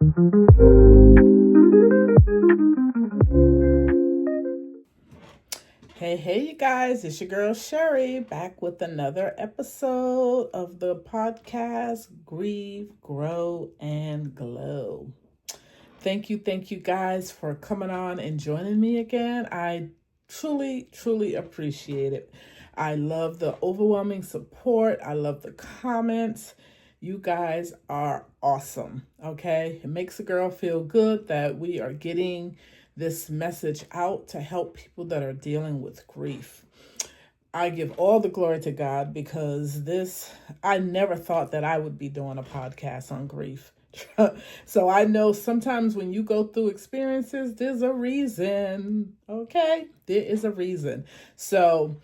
Hey, you guys, it's your girl Cherie back with another episode of the podcast Grieve, Grow, and Glow. Thank you guys for coming on and joining me again. I truly appreciate it. I love the overwhelming support. I love the comments. You guys are awesome, okay? It makes a girl feel good that we are getting this message out to help people that are dealing with grief. I give all the glory to God because I never thought that I would be doing a podcast on grief. So I know sometimes when you go through experiences, there's a reason, okay? There is a reason. So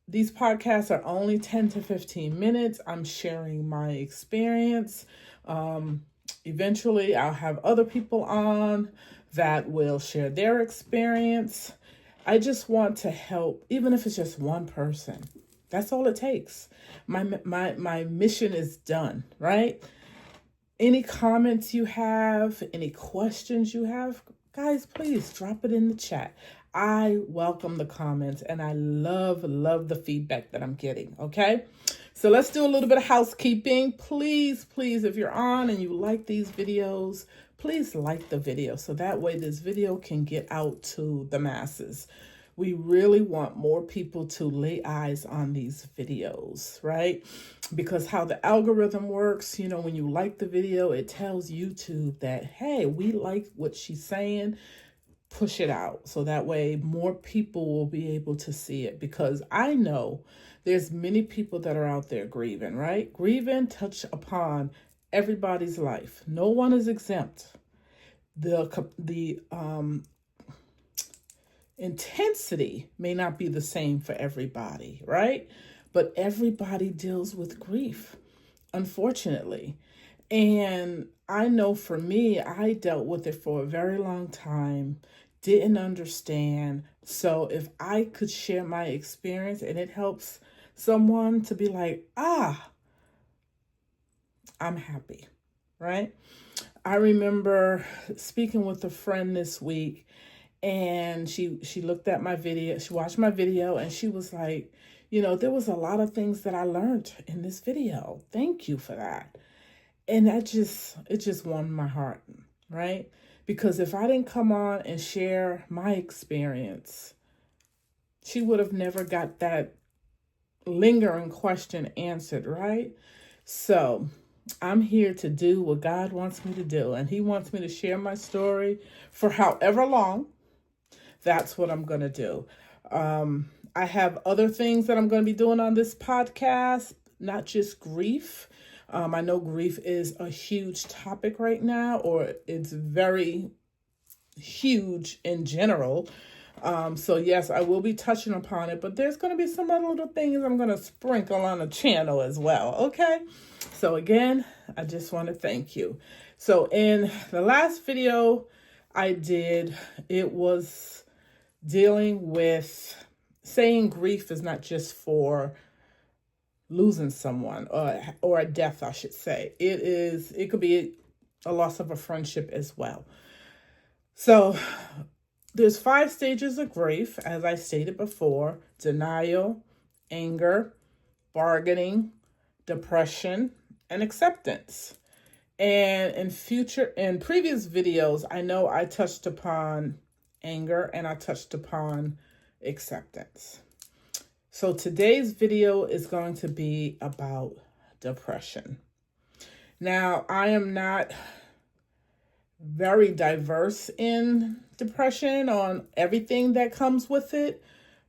these podcasts are only 10 to 15 minutes. I'm sharing my experience. Eventually, I'll have other people on that will share their experience. I just want to help, even if it's just one person. That's all it takes. My mission is done, right? Any comments you have, any questions you have, guys, please drop it in the chat. I welcome the comments and I love the feedback that I'm getting, okay? So let's do a little bit of housekeeping. Please, if you're on and you like these videos, please like the video so that way this video can get out to the masses. We really want more people to lay eyes on these videos, right? Because how the algorithm works, when you like the video, it tells YouTube that, hey, we like what she's saying. Push it out so that way more people will be able to see it, because I know there's many people that are out there grieving, right? Grieving touch upon everybody's life. No one is exempt. The intensity may not be the same for everybody, right? But everybody deals with grief, unfortunately. And I know for me, I dealt with it for a very long time, didn't understand. So if I could share my experience and it helps someone to be like, I'm happy, right? I remember speaking with a friend this week, and she looked at my video, she watched my video, and she was like, there was a lot of things that I learned in this video. Thank you for that. And it just warmed my heart, right? Because if I didn't come on and share my experience, she would have never got that lingering question answered, right? So I'm here to do what God wants me to do, and He wants me to share my story for however long. That's what I'm going to do. I have other things that I'm going to be doing on this podcast, not just grief. I know grief is a huge topic right now, or it's very huge in general. So yes, I will be touching upon it, but there's going to be some other little things I'm going to sprinkle on the channel as well. Okay. So again, I just want to thank you. So in the last video I did, it was dealing with saying grief is not just for losing someone or a death, I should say. It could be a loss of a friendship as well. So there's 5 stages of grief, as I stated before: denial, anger, bargaining, depression, and acceptance. And in previous videos, I know I touched upon anger and I touched upon acceptance. So today's video is going to be about depression. Now, I am not very diverse in depression on everything that comes with it.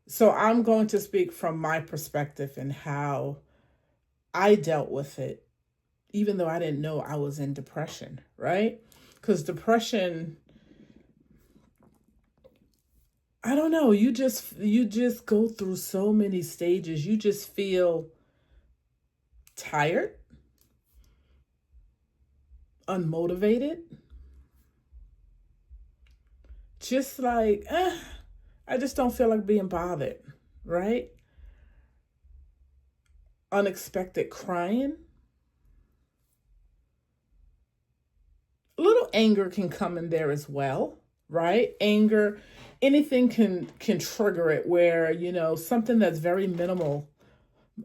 So I'm going to speak from my perspective and how I dealt with it, even though I didn't know I was in depression, right? Because depression, I don't know, you just go through so many stages. You just feel tired, unmotivated, just like, I just don't feel like being bothered, right? Unexpected crying, a little anger can come in there as well, right? Anger, anything can trigger it, where, something that's very minimal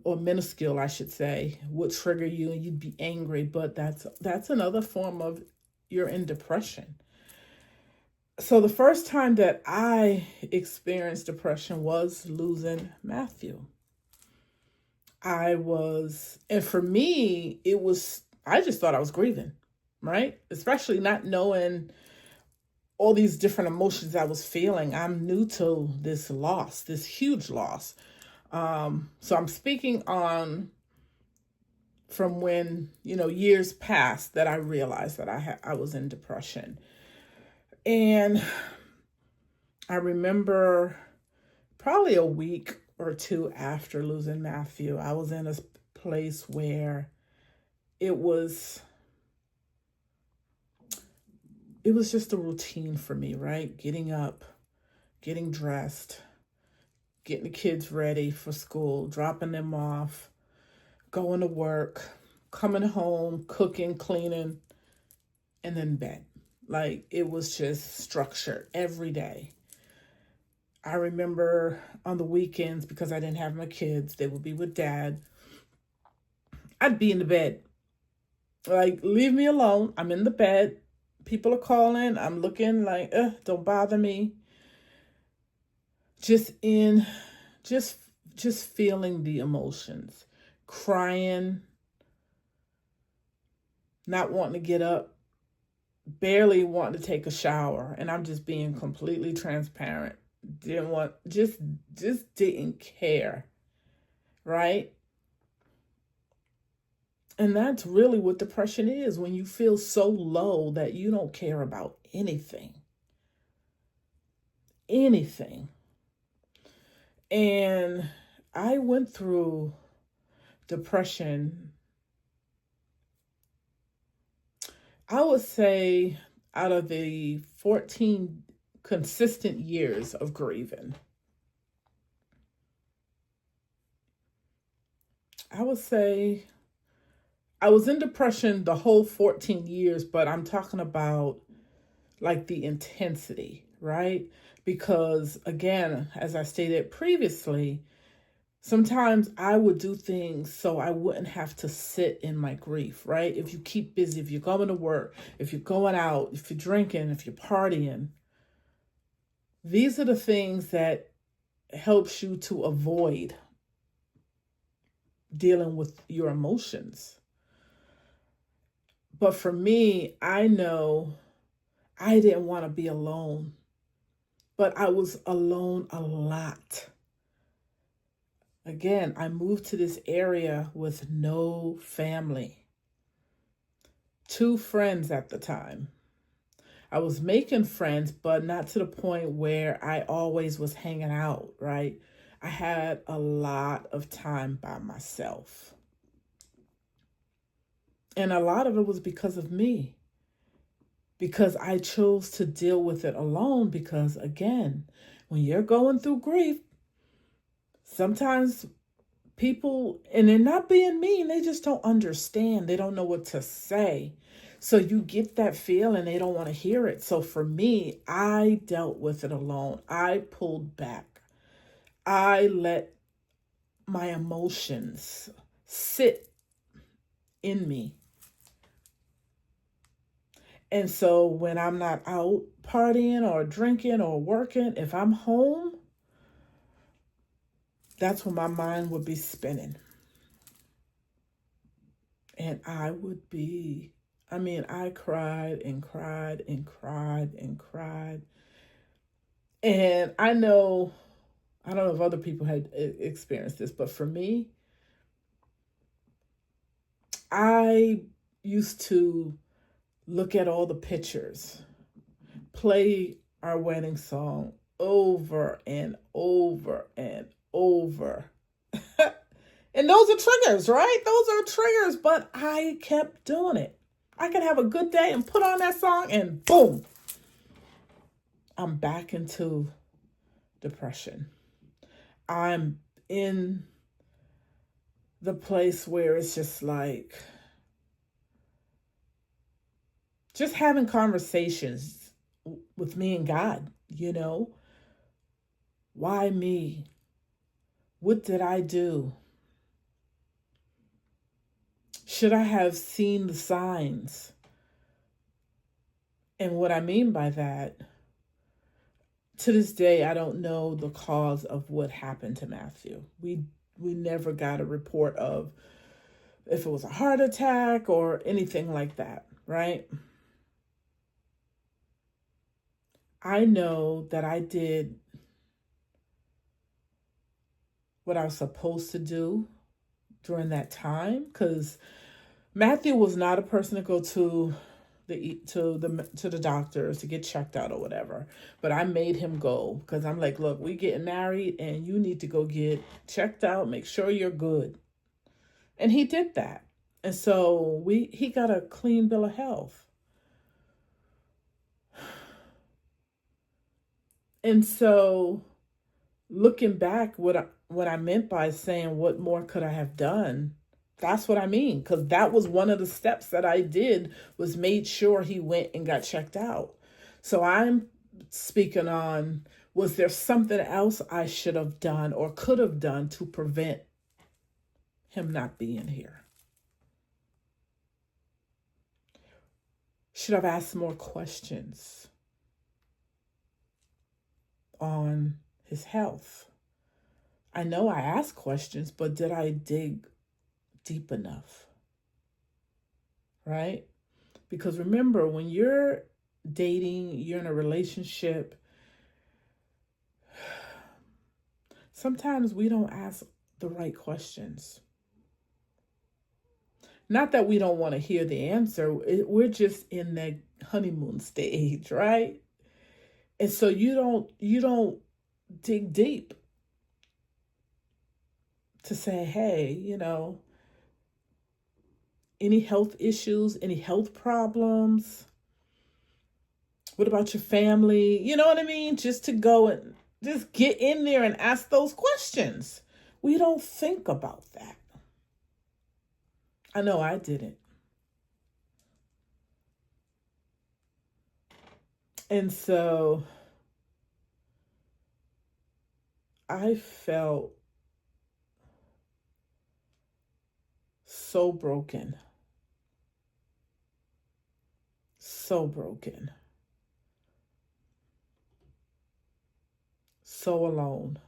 or minuscule, I should say, would trigger you and you'd be angry. But that's another form of, you're in depression. So the first time that I experienced depression was losing Matthew. And for me, I just thought I was grieving, right? Especially not knowing all these different emotions I was feeling. I'm new to this loss, this huge loss. So I'm speaking on from when, years past, that I realized that I was in depression. And I remember probably a week or two after losing Matthew, I was in a place where it was just a routine for me, right? Getting up, getting dressed, getting the kids ready for school, dropping them off, going to work, coming home, cooking, cleaning, and then bed. Like, it was just structured every day. I remember on the weekends, because I didn't have my kids, they would be with dad. I'd be in the bed. Like, leave me alone. I'm in the bed. People are calling. I'm looking like, don't bother me. Just feeling the emotions, crying, not wanting to get up, barely wanting to take a shower. And I'm just being completely transparent. Just didn't care. Right? And that's really what depression is, when you feel so low that you don't care about anything. Anything. And I went through depression, I would say, out of the 14 consistent years of grieving, I would say I was in depression the whole 14 years, but I'm talking about like the intensity, right? Because again, as I stated previously, sometimes I would do things so I wouldn't have to sit in my grief, right? If you keep busy, if you're going to work, if you're going out, if you're drinking, if you're partying, these are the things that helps you to avoid dealing with your emotions. But for me, I know I didn't want to be alone, but I was alone a lot. Again, I moved to this area with no family. 2 friends at the time. I was making friends, but not to the point where I always was hanging out, right? I had a lot of time by myself. And a lot of it was because of me. Because I chose to deal with it alone. Because again, when you're going through grief, sometimes people, and they're not being mean, they just don't understand. They don't know what to say. So you get that feeling, they don't want to hear it. So for me, I dealt with it alone. I pulled back. I let my emotions sit in me. And so when I'm not out partying or drinking or working, if I'm home, that's when my mind would be spinning. And I cried and cried and cried and cried. And I don't know if other people had experienced this, but for me, I used to look at all the pictures, play our wedding song over and over and over. And those are triggers, right? Those are triggers, but I kept doing it. I could have a good day and put on that song and boom, I'm back into depression. I'm in the place where it's just like, just having conversations with me and God, why me? What did I do? Should I have seen the signs? And what I mean by that, to this day, I don't know the cause of what happened to Matthew. We never got a report of if it was a heart attack or anything like that, right? I know that I did what I was supposed to do during that time, because Matthew was not a person to go to the doctors to get checked out or whatever. But I made him go because I'm like, look, we getting married and you need to go get checked out, make sure you're good. And he did that. And so he got a clean bill of health. And so looking back, what I meant by saying what more could I have done, that's what I mean, because that was one of the steps that I did, was made sure he went and got checked out. So I'm speaking on, was there something else I should have done or could have done to prevent him not being here? Should have asked more questions on his health. I know I asked questions, but did I dig deep enough? Right? Because remember, when you're dating, you're in a relationship, sometimes we don't ask the right questions. Not that we don't want to hear the answer. We're just in that honeymoon stage, right? And so you don't dig deep to say, hey, any health issues, any health problems? What about your family? You know what I mean? Just to go and just get in there and ask those questions. We don't think about that. I know I didn't. And so I felt so broken. So broken. So alone.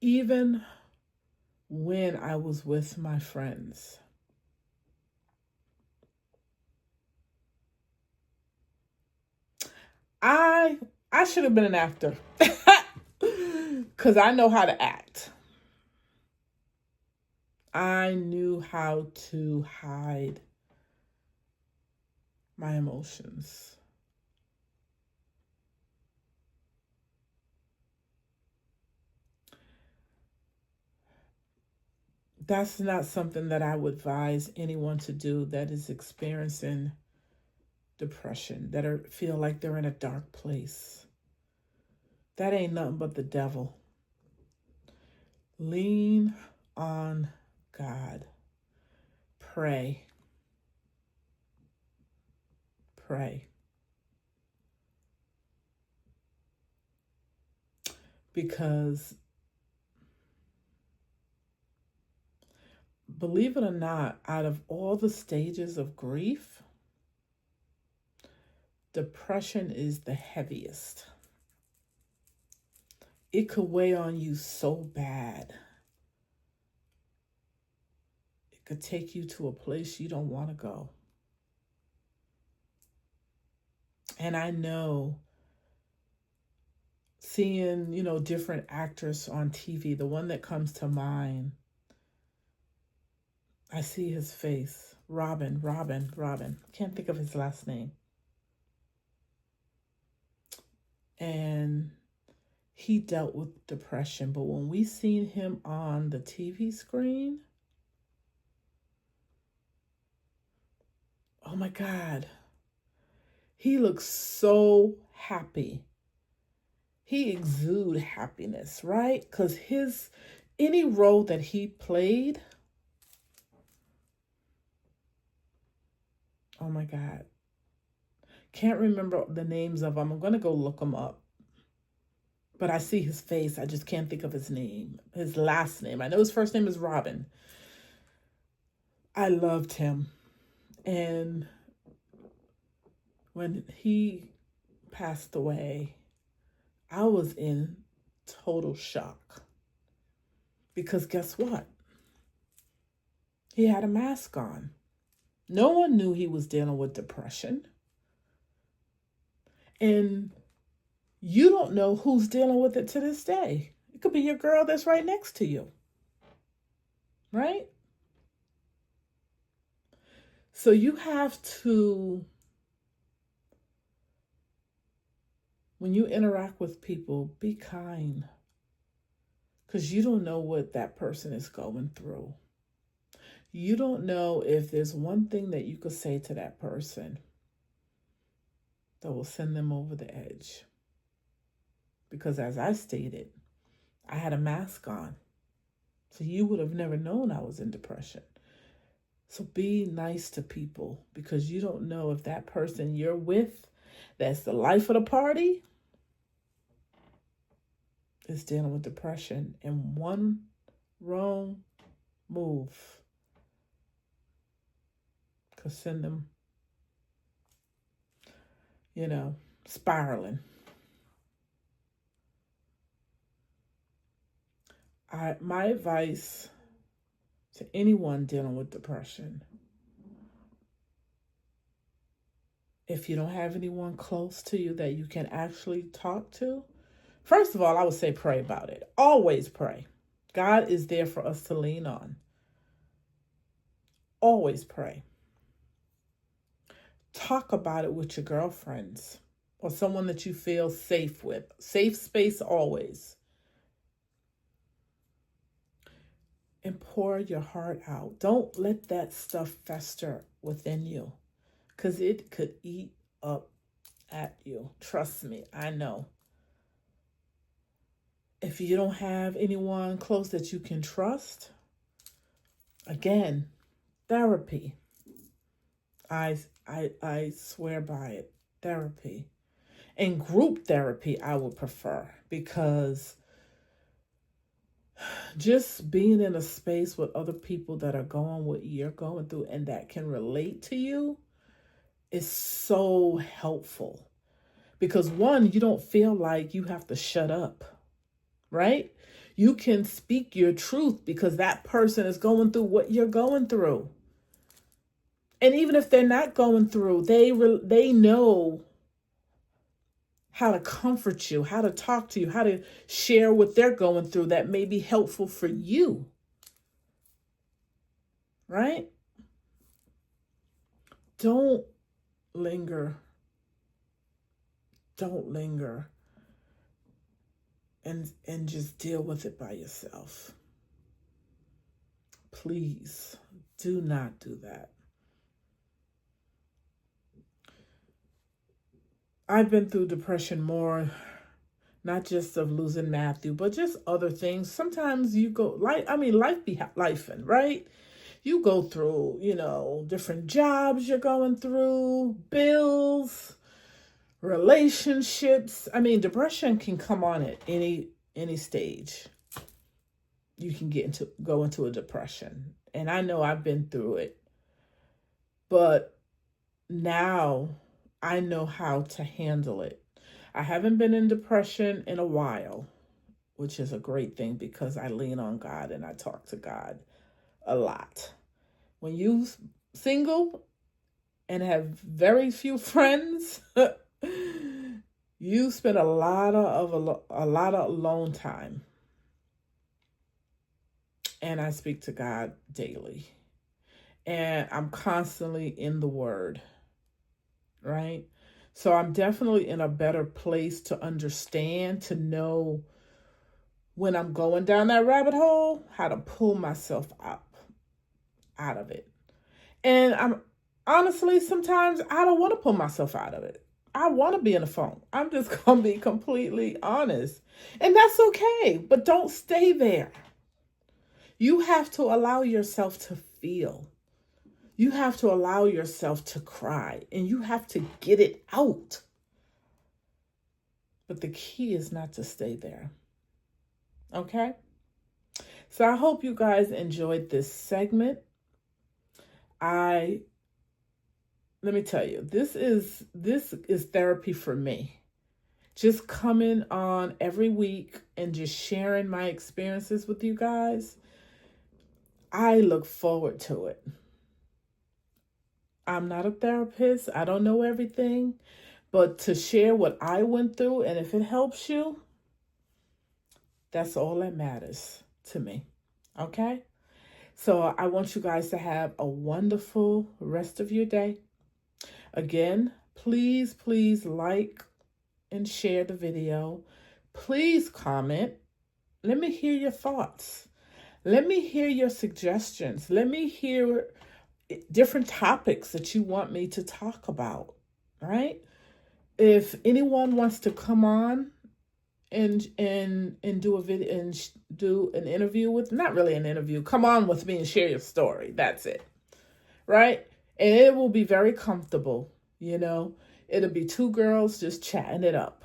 Even when I was with my friends. I should have been an actor because I know how to act. I knew how to hide my emotions. That's not something that I would advise anyone to do that is experiencing depression, that feel like they're in a dark place. That ain't nothing but the devil. Lean on God. Pray. Pray. Because believe it or not, out of all the stages of grief, depression is the heaviest. It could weigh on you so bad. It could take you to a place you don't want to go. And I know seeing, different actors on TV, the one that comes to mind, I see his face. Robin. Can't think of his last name. And he dealt with depression. But when we seen him on the TV screen, oh my God, he looks so happy. He exudes happiness, right? Because any role that he played, Oh my God. Can't remember the names of them. I'm going to go look them up. But I see his face. I just can't think of his name, his last name. I know his first name is Robin. I loved him. And when he passed away, I was in total shock. Because guess what? He had a mask on. No one knew he was dealing with depression. And you don't know who's dealing with it to this day. It could be your girl that's right next to you. Right? So you have to, when you interact with people, be kind. Because you don't know what that person is going through. You don't know if there's one thing that you could say to that person that will send them over the edge. Because as I stated, I had a mask on. So you would have never known I was in depression. So be nice to people, because you don't know if that person you're with, that's the life of the party, is dealing with depression. And one wrong move could send them, spiraling. My advice to anyone dealing with depression, if you don't have anyone close to you that you can actually talk to, first of all, I would say pray about it. Always pray. God is there for us to lean on. Always pray. Talk about it with your girlfriends or someone that you feel safe with. Safe space always. And pour your heart out. Don't let that stuff fester within you, because it could eat up at you. Trust me, I know. If you don't have anyone close that you can trust, again, therapy. I swear by it. Therapy. And group therapy I would prefer, because just being in a space with other people that are going what you're going through and that can relate to you is so helpful. Because one, you don't feel like you have to shut up, right? You can speak your truth because that person is going through what you're going through. And even if they're not going through, they know how to comfort you, how to talk to you, how to share what they're going through that may be helpful for you. Right? Don't linger. Don't linger. And just deal with it by yourself. Please do not do that. I've been through depression more, not just of losing Matthew, but just other things. Sometimes you go, life be lifing, right? You go through, different jobs you're going through, bills, relationships. Depression can come on at any stage. You can go into a depression. And I know I've been through it. But now I know how to handle it. I haven't been in depression in a while, which is a great thing because I lean on God and I talk to God a lot. When you single and have very few friends, you spend a lot of alone time. And I speak to God daily. And I'm constantly in the Word. Right? So I'm definitely in a better place to understand, to know when I'm going down that rabbit hole, how to pull myself up out of it. And I'm honestly, sometimes I don't want to pull myself out of it. I want to be in the phone. I'm just going to be completely honest. And that's okay, but don't stay there. You have to allow yourself to feel. You have to allow yourself to cry and you have to get it out. But the key is not to stay there. Okay? So I hope you guys enjoyed this segment. Let me tell you, this is therapy for me. Just coming on every week and just sharing my experiences with you guys. I look forward to it. I'm not a therapist. I don't know everything, but to share what I went through, and if it helps you, that's all that matters to me. Okay? So I want you guys to have a wonderful rest of your day. Again, please like and share the video. Please comment. Let me hear your thoughts. Let me hear your suggestions. Let me hear different topics that you want me to talk about, right? If anyone wants to come on and do a video and do an interview with, not really an interview, come on with me and share your story. That's it, right? And it will be very comfortable, you know. It'll be two girls just chatting it up.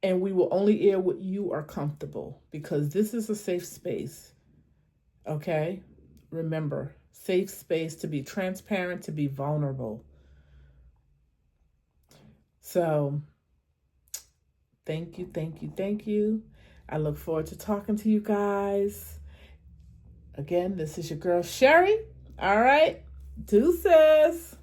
And we will only air what you are comfortable, because this is a safe space, okay? Remember, safe space to be transparent, to be vulnerable. So, thank you. I look forward to talking to you guys. Again, this is your girl, Cherie. All right, deuces.